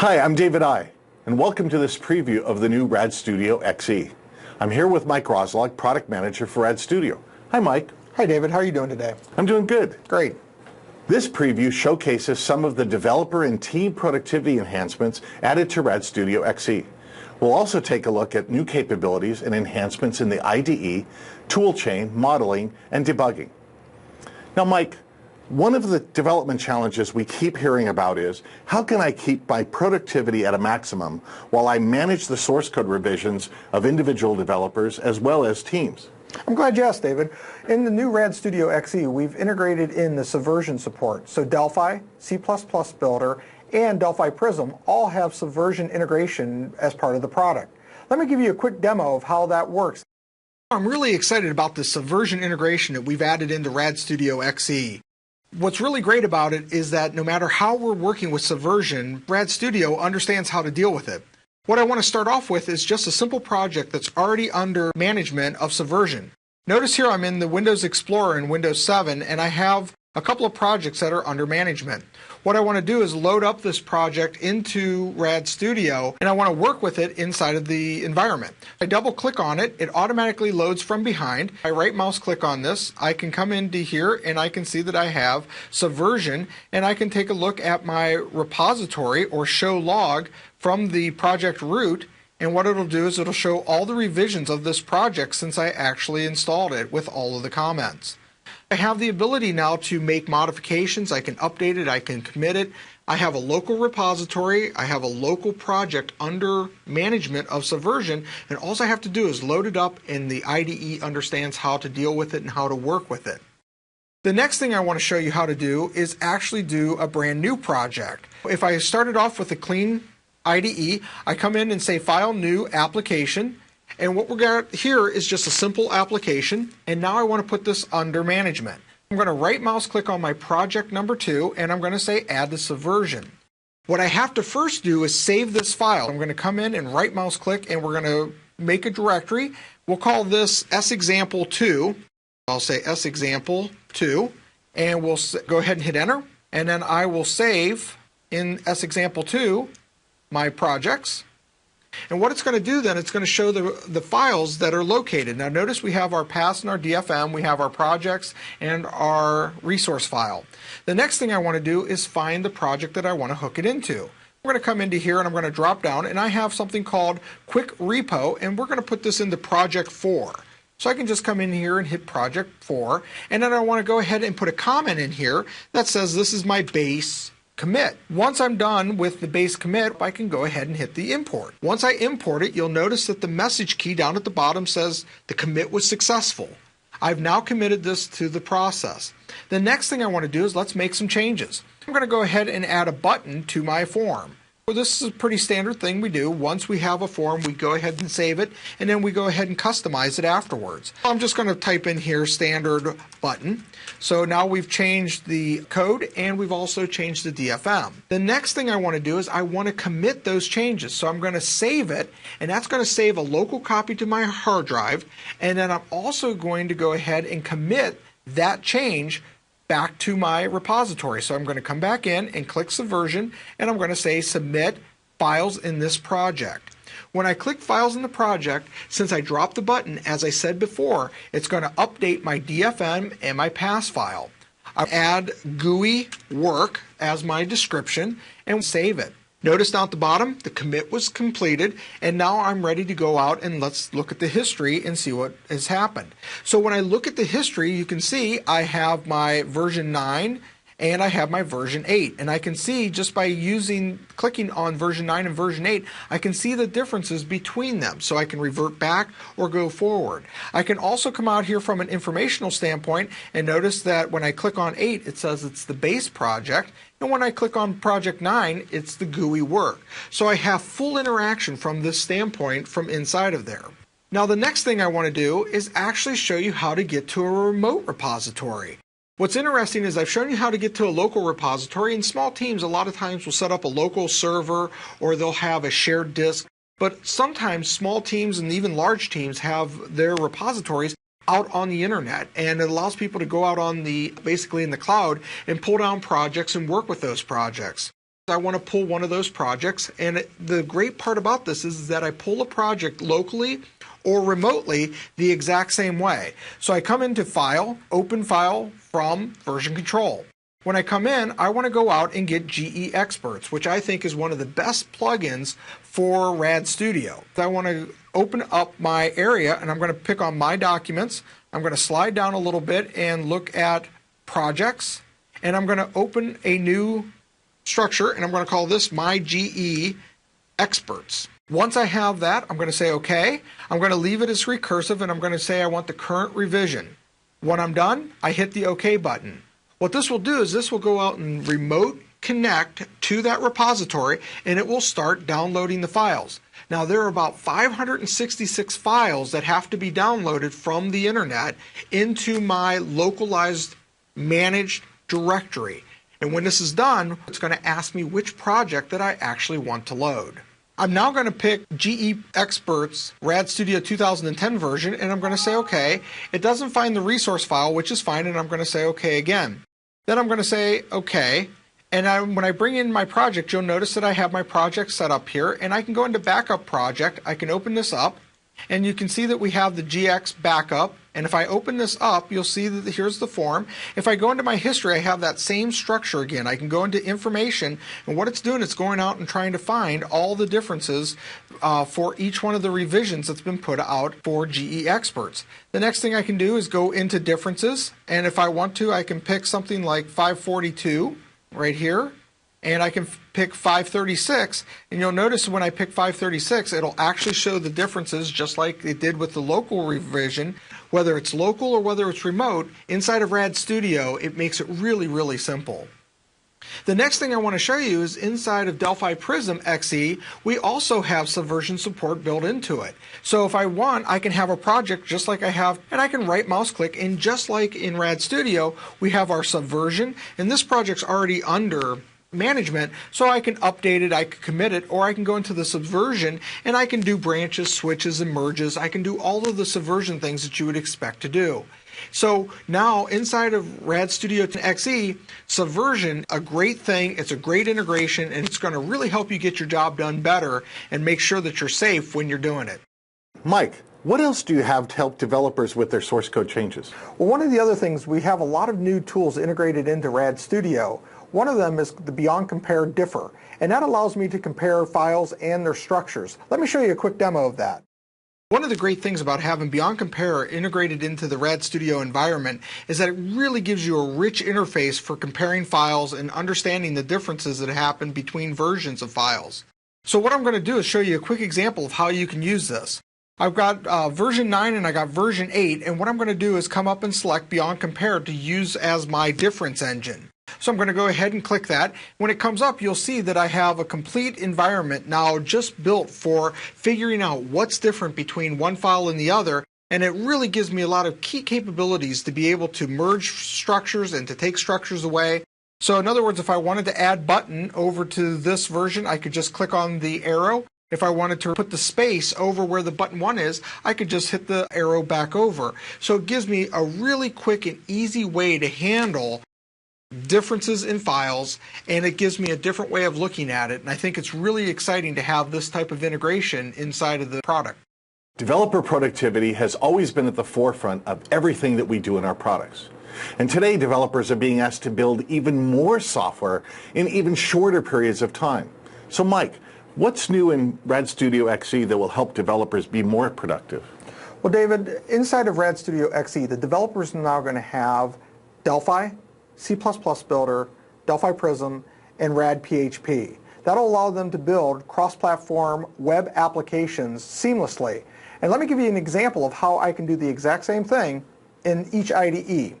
Hi, I'm DavidI, and welcome to this preview of the new RAD Studio XE. I'm here with Mike Rozlog, Product Manager for RAD Studio. Hi, Mike. Hi, David. How are you doing today? I'm doing good. Great. This preview showcases some of the developer and team productivity enhancements added to RAD Studio XE. We'll also take a look at new capabilities and enhancements in the IDE, toolchain, modeling, and debugging. Now, Mike, one of the development challenges we keep hearing about is, how can I keep my productivity at a maximum while I manage the source code revisions of individual developers as well as teams? I'm glad you asked, David. In the new RAD Studio XE, we've integrated in the subversion support. So Delphi, C++ Builder, and Delphi Prism all have subversion integration as part of the product. Let me give you a quick demo of how that works. I'm really excited about the subversion integration that we've added into RAD Studio XE. What's really great about it is that no matter how we're working with subversion, RAD Studio understands how to deal with it. What I want to start off with is just a simple project that's already under management of subversion. Notice here I'm in the Windows Explorer in Windows 7, and I have a couple of projects that are under management. What I want to do is load up this project into RAD Studio, and I want to work with it inside of the environment. I double click on it, it automatically loads from behind. I right mouse click on this, I can come into here and I can see that I have subversion, and I can take a look at my repository or show log from the project root, and what it'll do is it'll show all the revisions of this project since I actually installed it with all of the comments. I have the ability now to make modifications. I can update it, I can commit it. I have a local repository, I have a local project under management of subversion, and all I have to do is load it up, and the IDE understands how to deal with it and how to work with it. The next thing I want to show you how to do is actually do a brand new project. If I started off with a clean IDE, I come in and say File, New, Application. And what we got here is just a simple application, and now I want to put this under management. I'm going to right mouse click on my project number 2, and I'm going to say add to subversion. What I have to first do is save this file. I'm going to come in and right mouse click, and we're going to make a directory. We'll call this sexample2. I'll say sexample2, and we'll go ahead and hit enter, and then I will save in sexample2 my projects. And what it's going to do then, it's going to show the files that are located. Now notice we have our paths and our DFM, we have our projects and our resource file. The next thing I want to do is find the project that I want to hook it into. I'm going to come into here and I'm going to drop down, and I have something called Quick Repo, and we're going to put this into Project 4. So I can just come in here and hit Project 4, and then I want to go ahead and put a comment in here that says this is my base commit. Once I'm done with the base commit, I can go ahead and hit the import. Once I import it, you'll notice that the message key down at the bottom says the commit was successful. I've now committed this to the process. The next thing I want to do is let's make some changes. I'm going to go ahead and add a button to my form. Well, this is a pretty standard thing we do. Once we have a form, we go ahead and save it, and then we go ahead and customize it afterwards. I'm just going to type in here standard button. So now we've changed the code, and we've also changed the DFM. The next thing I want to do is I want to commit those changes. So I'm going to save it, and that's going to save a local copy to my hard drive, and then I'm also going to go ahead and commit that change back to my repository. So I'm going to come back in and click Subversion, and I'm going to say Submit Files in this project. When I click Files in the project, since I dropped the button, as I said before, it's going to update my DFM and my pass file. I add GUI work as my description and save it. Notice down at the bottom, the commit was completed, and now I'm ready to go out and let's look at the history and see what has happened. So when I look at the history, you can see I have my version 9 and I have my version 8, and I can see just by clicking on version 9 and version 8, I can see the differences between them, so I can revert back or go forward. I can also come out here from an informational standpoint and notice that when I click on 8, it says it's the base project, and when I click on project 9, it's the GUI work. So I have full interaction from this standpoint from inside of there. Now the next thing I want to do is actually show you how to get to a remote repository. What's interesting is I've shown you how to get to a local repository, and small teams a lot of times will set up a local server or they'll have a shared disk, but sometimes small teams and even large teams have their repositories out on the internet, and it allows people to go out on basically in the cloud and pull down projects and work with those projects. I want to pull one of those projects, and the great part about this is that I pull a project locally or remotely the exact same way. So I come into File, Open File from Version Control. When I come in, I want to go out and get GE Experts, which I think is one of the best plugins for RAD Studio. I want to open up my area, and I'm going to pick on My Documents. I'm going to slide down a little bit and look at Projects, and I'm going to open a new structure, and I'm going to call this My GE Experts. Once I have that, I'm going to say OK. I'm going to leave it as recursive, and I'm going to say I want the current revision. When I'm done, I hit the OK button. What this will do is this will go out and remote connect to that repository, and it will start downloading the files. Now, there are about 566 files that have to be downloaded from the internet into my localized managed directory. And when this is done, it's going to ask me which project that I actually want to load. I'm now going to pick GE Experts RAD Studio 2010 version, and I'm going to say OK. It doesn't find the resource file, which is fine, and I'm going to say OK again. Then I'm going to say OK, and when I bring in my project, you'll notice that I have my project set up here, and I can go into Backup Project. I can open this up, and you can see that we have the GX backup. And if I open this up, you'll see that here's the form. If I go into my history, I have that same structure again. I can go into information, and what it's doing, it's going out and trying to find all the differences for each one of the revisions that's been put out for GE Experts. The next thing I can do is go into differences, and if I want to, I can pick something like 542 right here, and I can pick 536, and you'll notice when I pick 536, it'll actually show the differences just like it did with the local revision. Whether it's local or whether it's remote, inside of RAD Studio, it makes it really, really simple. The next thing I want to show you is inside of Delphi Prism XE, we also have subversion support built into it. So if I want, I can have a project just like I have, and I can right mouse click, and just like in RAD Studio, we have our subversion, and this project's already under management, so I can update it, I can commit it, or I can go into the subversion and I can do branches, switches, and merges. I can do all of the subversion things that you would expect to do. So now inside of RAD Studio XE, subversion, a great thing, it's a great integration, and it's going to really help you get your job done better and make sure that you're safe when you're doing it. Mike, what else do you have to help developers with their source code changes? Well, one of the other things, we have a lot of new tools integrated into RAD Studio. One of them is the Beyond Compare Differ, and that allows me to compare files and their structures. Let me show you a quick demo of that. One of the great things about having Beyond Compare integrated into the RAD Studio environment is that it really gives you a rich interface for comparing files and understanding the differences that happen between versions of files. So what I'm going to do is show you a quick example of how you can use this. I've got version 9 and I got version 8, and what I'm going to do is come up and select Beyond Compare to use as my difference engine. So I'm going to go ahead and click that. When it comes up, you'll see that I have a complete environment now just built for figuring out what's different between one file and the other, and it really gives me a lot of key capabilities to be able to merge structures and to take structures away. So in other words, if I wanted to add button over to this version, I could just click on the arrow. If I wanted to put the space over where the button 1 is, I could just hit the arrow back over. So it gives me a really quick and easy way to handle differences in files, and it gives me a different way of looking at it, and I think it's really exciting to have this type of integration inside of the product. Developer productivity has always been at the forefront of everything that we do in our products. And today, developers are being asked to build even more software in even shorter periods of time. So Mike, what's new in RAD Studio XE that will help developers be more productive? Well, David, inside of RAD Studio XE, the developers are now going to have Delphi, C++ Builder, Delphi Prism, and RadPHP. That'll allow them to build cross-platform web applications seamlessly. And let me give you an example of how I can do the exact same thing in each IDE.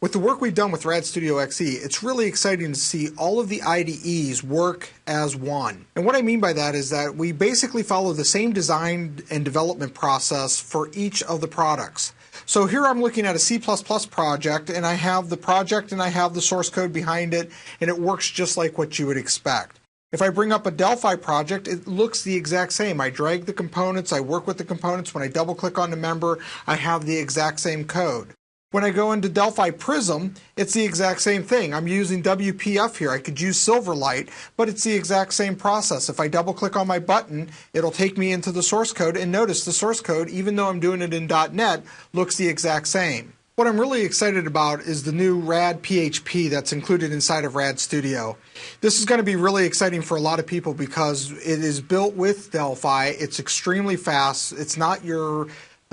With the work we've done with RAD Studio XE, it's really exciting to see all of the IDEs work as one. And what I mean by that is that we basically follow the same design and development process for each of the products. So here I'm looking at a C++ project, and I have the project and I have the source code behind it, and it works just like what you would expect. If I bring up a Delphi project, it looks the exact same. I drag the components, I work with the components. When I double click on the member, I have the exact same code. When I go into Delphi Prism, it's the exact same thing. I'm using WPF here. I could use Silverlight, but it's the exact same process. If I double click on my button, it'll take me into the source code, and notice the source code, even though I'm doing it in .NET, looks the exact same. What I'm really excited about is the new RadPHP that's included inside of RAD Studio. This is going to be really exciting for a lot of people because it is built with Delphi. It's extremely fast. It's not your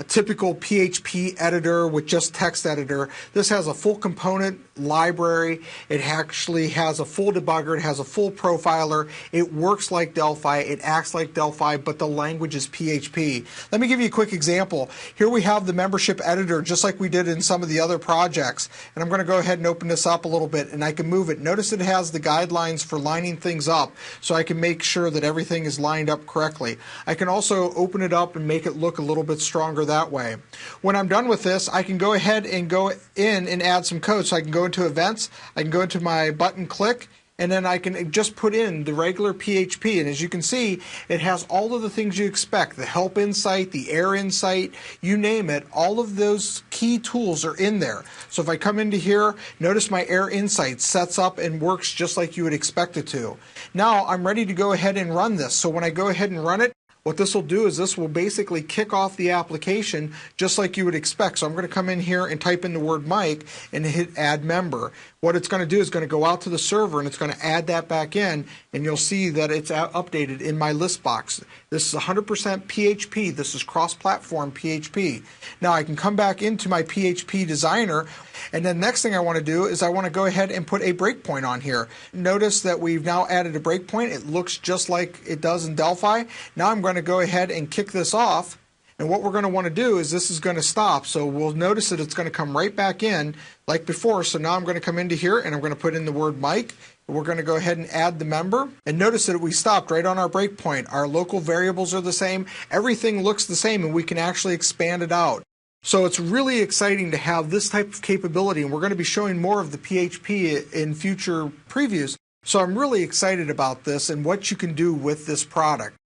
typical PHP editor with just text editor. This has a full component library. It actually has a full debugger. It has a full profiler. It works like Delphi. It acts like Delphi, but the language is PHP. Let me give you a quick example. Here we have the membership editor, just like we did in some of the other projects. And I'm going to go ahead and open this up a little bit, and I can move it. Notice it has the guidelines for lining things up, so I can make sure that everything is lined up correctly. I can also open it up and make it look a little bit stronger that way. When I'm done with this, I can go ahead and go in and add some code. So I can go into events, I can go into my button click, and then I can just put in the regular PHP. And as you can see, it has all of the things you expect. The help insight, the error insight, you name it, all of those key tools are in there. So if I come into here, notice my error insight sets up and works just like you would expect it to. Now I'm ready to go ahead and run this. So when I go ahead and run it, what this will do is this will basically kick off the application just like you would expect. So I'm going to come in here and type in the word Mike and hit add member. What it's going to do is going to go out to the server and it's going to add that back in, and you'll see that it's updated in my list box. This is 100% PHP. This is cross-platform PHP. Now I can come back into my PHP designer, and then next thing I want to do is I want to go ahead and put a breakpoint on here. Notice that we've now added a breakpoint. It looks just like it does in Delphi. Now I'm going to go ahead and kick this off. And what we're going to want to do is this is going to stop. So we'll notice that it's going to come right back in like before. So now I'm going to come into here and I'm going to put in the word Mike. We're going to go ahead and add the member. And notice that we stopped right on our breakpoint. Our local variables are the same. Everything looks the same, and we can actually expand it out. So it's really exciting to have this type of capability, and we're going to be showing more of the PHP in future previews. So I'm really excited about this and what you can do with this product.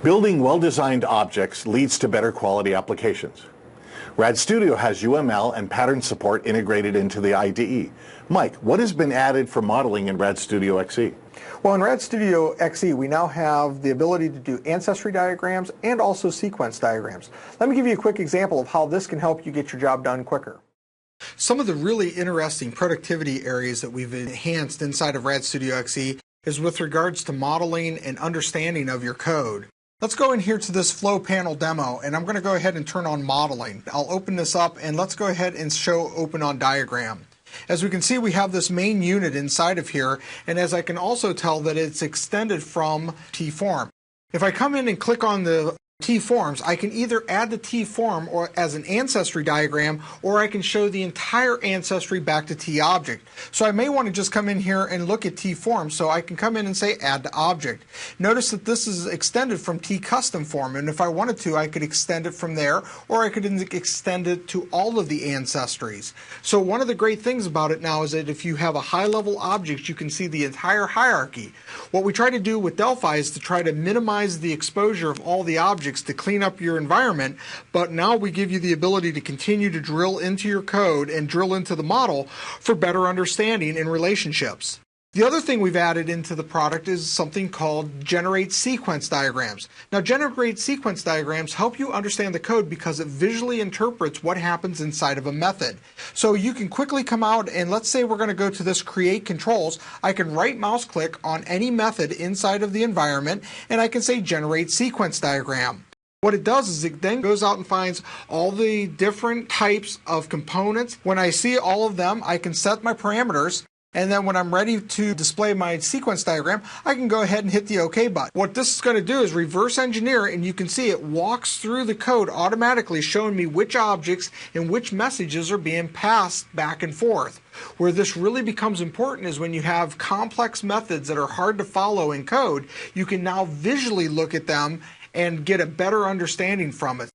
Building well-designed objects leads to better quality applications. RAD Studio has UML and pattern support integrated into the IDE. Mike, what has been added for modeling in RAD Studio XE? Well, in RAD Studio XE, we now have the ability to do ancestry diagrams and also sequence diagrams. Let me give you a quick example of how this can help you get your job done quicker. Some of the really interesting productivity areas that we've enhanced inside of RAD Studio XE is with regards to modeling and understanding of your code. Let's go in here to this flow panel demo, and I'm going to go ahead and turn on modeling. I'll open this up, and let's go ahead and show open on diagram. As we can see, we have this main unit inside of here, and as I can also tell that it's extended from T-form. If I come in and click on the T-forms, I can either add the T-form or as an ancestry diagram, or I can show the entire ancestry back to T-object. So I may want to just come in here and look at T-form, so I can come in and say add to object. Notice that this is extended from T-custom form, and if I wanted to, I could extend it from there, or I could extend it to all of the ancestries. So one of the great things about it now is that if you have a high-level object, you can see the entire hierarchy. What we try to do with Delphi is to try to minimize the exposure of all the objects to clean up your environment, but now we give you the ability to continue to drill into your code and drill into the model for better understanding in relationships. The other thing we've added into the product is something called generate sequence diagrams. Now, generate sequence diagrams help you understand the code because it visually interprets what happens inside of a method. So you can quickly come out and let's say we're going to go to this create controls. I can right mouse click on any method inside of the environment and I can say generate sequence diagram. What it does is it then goes out and finds all the different types of components. When I see all of them, I can set my parameters. And then when I'm ready to display my sequence diagram, I can go ahead and hit the OK button. What this is going to do is reverse engineer, and you can see it walks through the code automatically showing me which objects and which messages are being passed back and forth. Where this really becomes important is when you have complex methods that are hard to follow in code, you can now visually look at them and get a better understanding from it.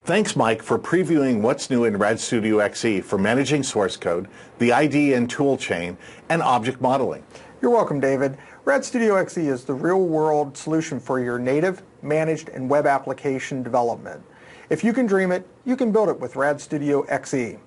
Thanks, Mike, for previewing what's new in RAD Studio XE for managing source code, the IDE and tool chain, and object modeling. You're welcome, David. RAD Studio XE is the real-world solution for your native, managed, and web application development. If you can dream it, you can build it with RAD Studio XE.